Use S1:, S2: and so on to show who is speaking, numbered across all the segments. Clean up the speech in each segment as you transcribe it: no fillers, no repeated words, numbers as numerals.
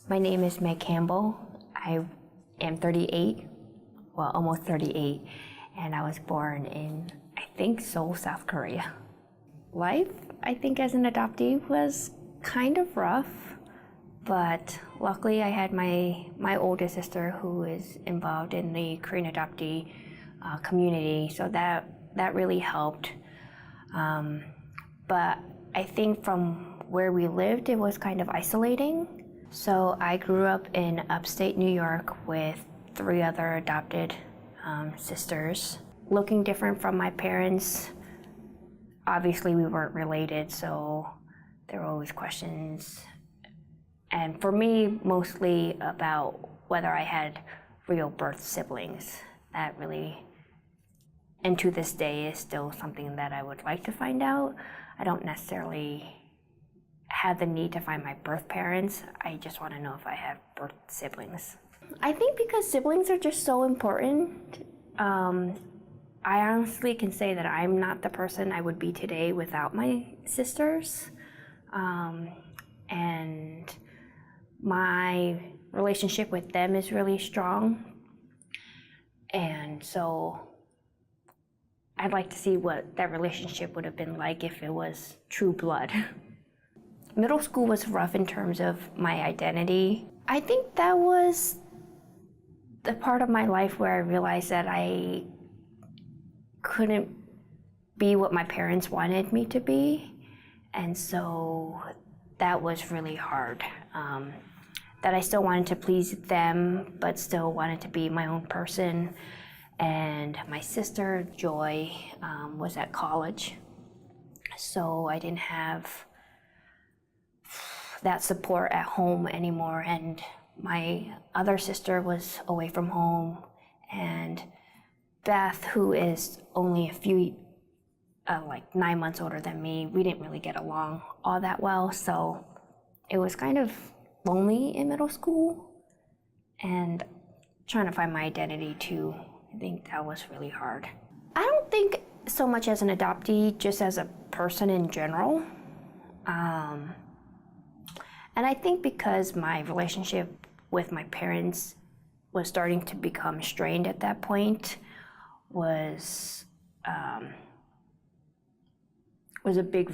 S1: My name is Meg Campbell. I am 38, well, almost 38, and I was born in, I think, Seoul, South Korea. Life, I think, as an adoptee was kind of rough, but luckily I had my oldest sister who is involved in the Korean Adoptee community, so that really helped. But I think from where we lived, it was kind of isolating. So I grew up in Upstate New York with 3 other adopted sisters. Looking different from my parents, obviously we weren't related, so there were always questions. And for me, mostly about whether I had real birth siblings. That really, and to this day, is still something that I would like to find out. I don't necessarily have the need to find my birth parents. I just want to know if I have birth siblings. I think because siblings are just so important. I honestly can say that I'm not the person I would be today without my sisters. And my relationship with them is really strong. And so I'd like to see what that relationship would have been like if it was true blood. Middle school was rough in terms of my identity. I think that was the part of my life where I realized that I couldn't be what my parents wanted me to be. And so that was really hard. That I still wanted to please them, but still wanted to be my own person. And my sister, Joy, was at college. So I didn't have that support at home anymore, and my other sister was away from home, and Beth, who is only a few, like 9 months older than me, we didn't really get along all that well, so it was kind of lonely in middle school, and trying to find my identity too. I think that was really hard. I don't think so much as an adoptee, just as a person in general. And I think because my relationship with my parents was starting to become strained at that point was a big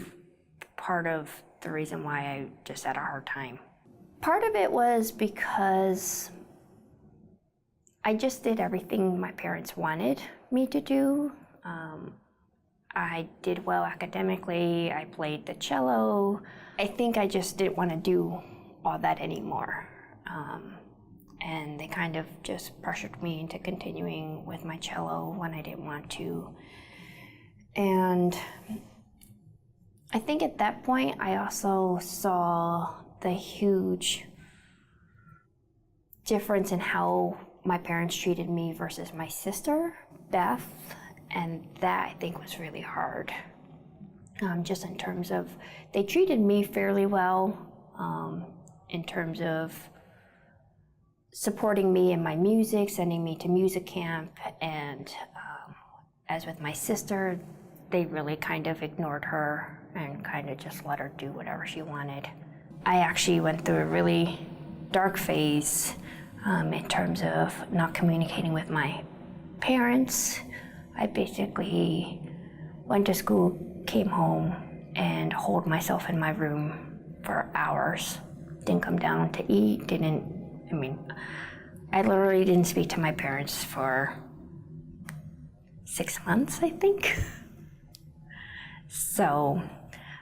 S1: part of the reason why I just had a hard time. Part of it was because I just did everything my parents wanted me to do. I did well academically, I played the cello. I think I just didn't want to do all that anymore. And they kind of just pressured me into continuing with my cello when I didn't want to. And I think at that point, I also saw the huge difference in how my parents treated me versus my sister, Beth, and that I think was really hard. Just in terms of, they treated me fairly well in terms of supporting me in my music, sending me to music camp, and as with my sister, they really kind of ignored her and kind of just let her do whatever she wanted. I actually went through a really dark phase in terms of not communicating with my parents. I basically went to school, came home, and holed myself in my room for hours. Didn't come down to eat, I literally didn't speak to my parents for 6 months, I think. So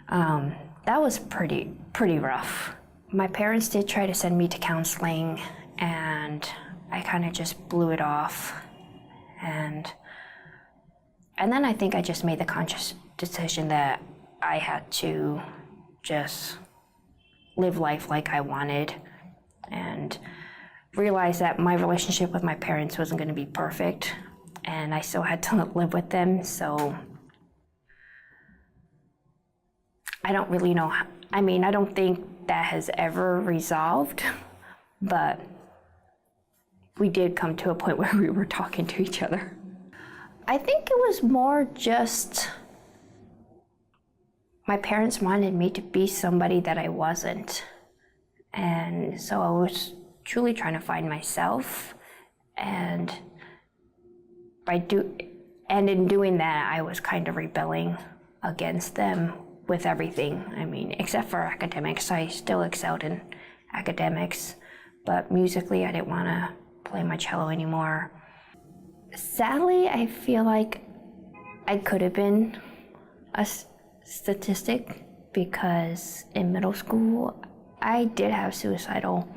S1: that was pretty rough. My parents did try to send me to counseling, and I kind of just blew it off. And then I think I just made the conscious decision that I had to just live life like I wanted, and realize that my relationship with my parents wasn't going to be perfect, and I still had to live with them. So I don't really know I don't think that has ever resolved, but we did come to a point where we were talking to each other. I think it was more just my parents wanted me to be somebody that I wasn't. And so I was truly trying to find myself, and in doing that, I was kind of rebelling against them with everything. I mean, except for academics, I still excelled in academics, but musically, I didn't want to play my cello anymore. Sadly, I feel like I could have been a statistic, because in middle school, I did have suicidal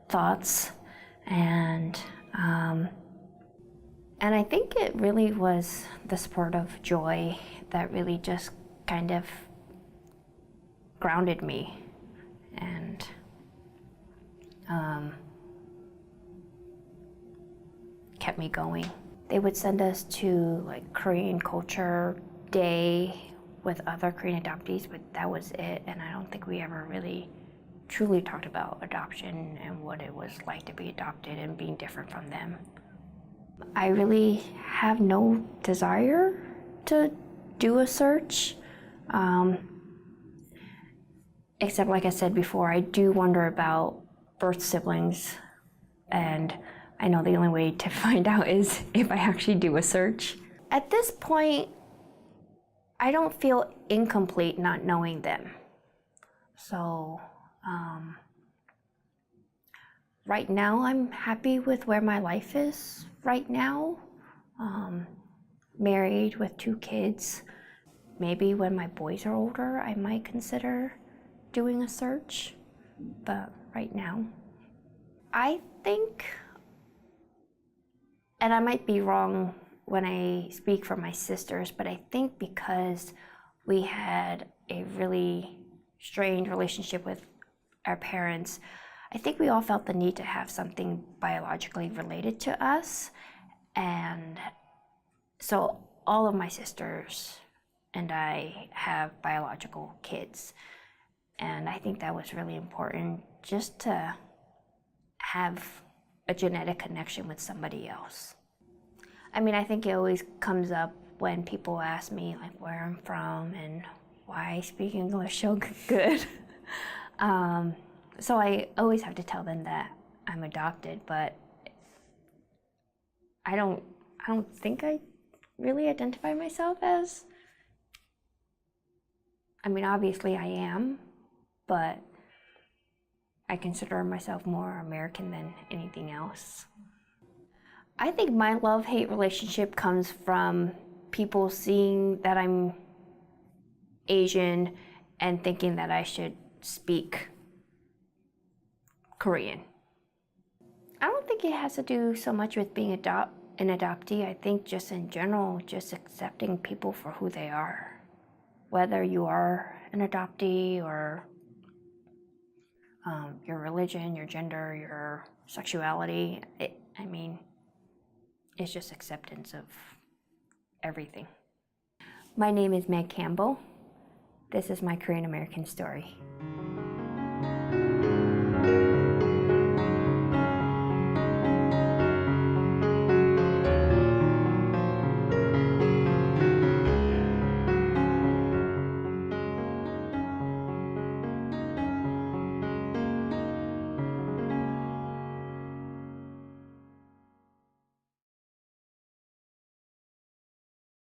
S1: thoughts, and I think it really was the spurt of joy that really just kind of grounded me and kept me going. They would send us to like Korean culture day with other Korean adoptees, but that was it. And I don't think we ever really truly talked about adoption and what it was like to be adopted and being different from them. I really have no desire to do a search, except like I said before, I do wonder about birth siblings, and I know the only way to find out is if I actually do a search. At this point, I don't feel incomplete not knowing them. So right now I'm happy with where my life is right now. Married with 2 kids. Maybe when my boys are older, I might consider doing a search, but right now, I think, and I might be wrong when I speak for my sisters, but I think because we had a really strained relationship with our parents, I think we all felt the need to have something biologically related to us. And so all of my sisters and I have biological kids. And I think that was really important, just to have a genetic connection with somebody else. I mean, I think it always comes up when people ask me like where I'm from and why I speak English so good. So I always have to tell them that I'm adopted, but I don't think I really identify myself as. I mean, obviously I am, but I consider myself more American than anything else. I think my love-hate relationship comes from people seeing that I'm Asian and thinking that I should speak Korean. I don't think it has to do so much with being an adoptee. I think just in general, just accepting people for who they are. Whether you are an adoptee or your religion, your gender, your sexuality, it's just acceptance of everything. My name is Meg Campbell. This is my Korean American story.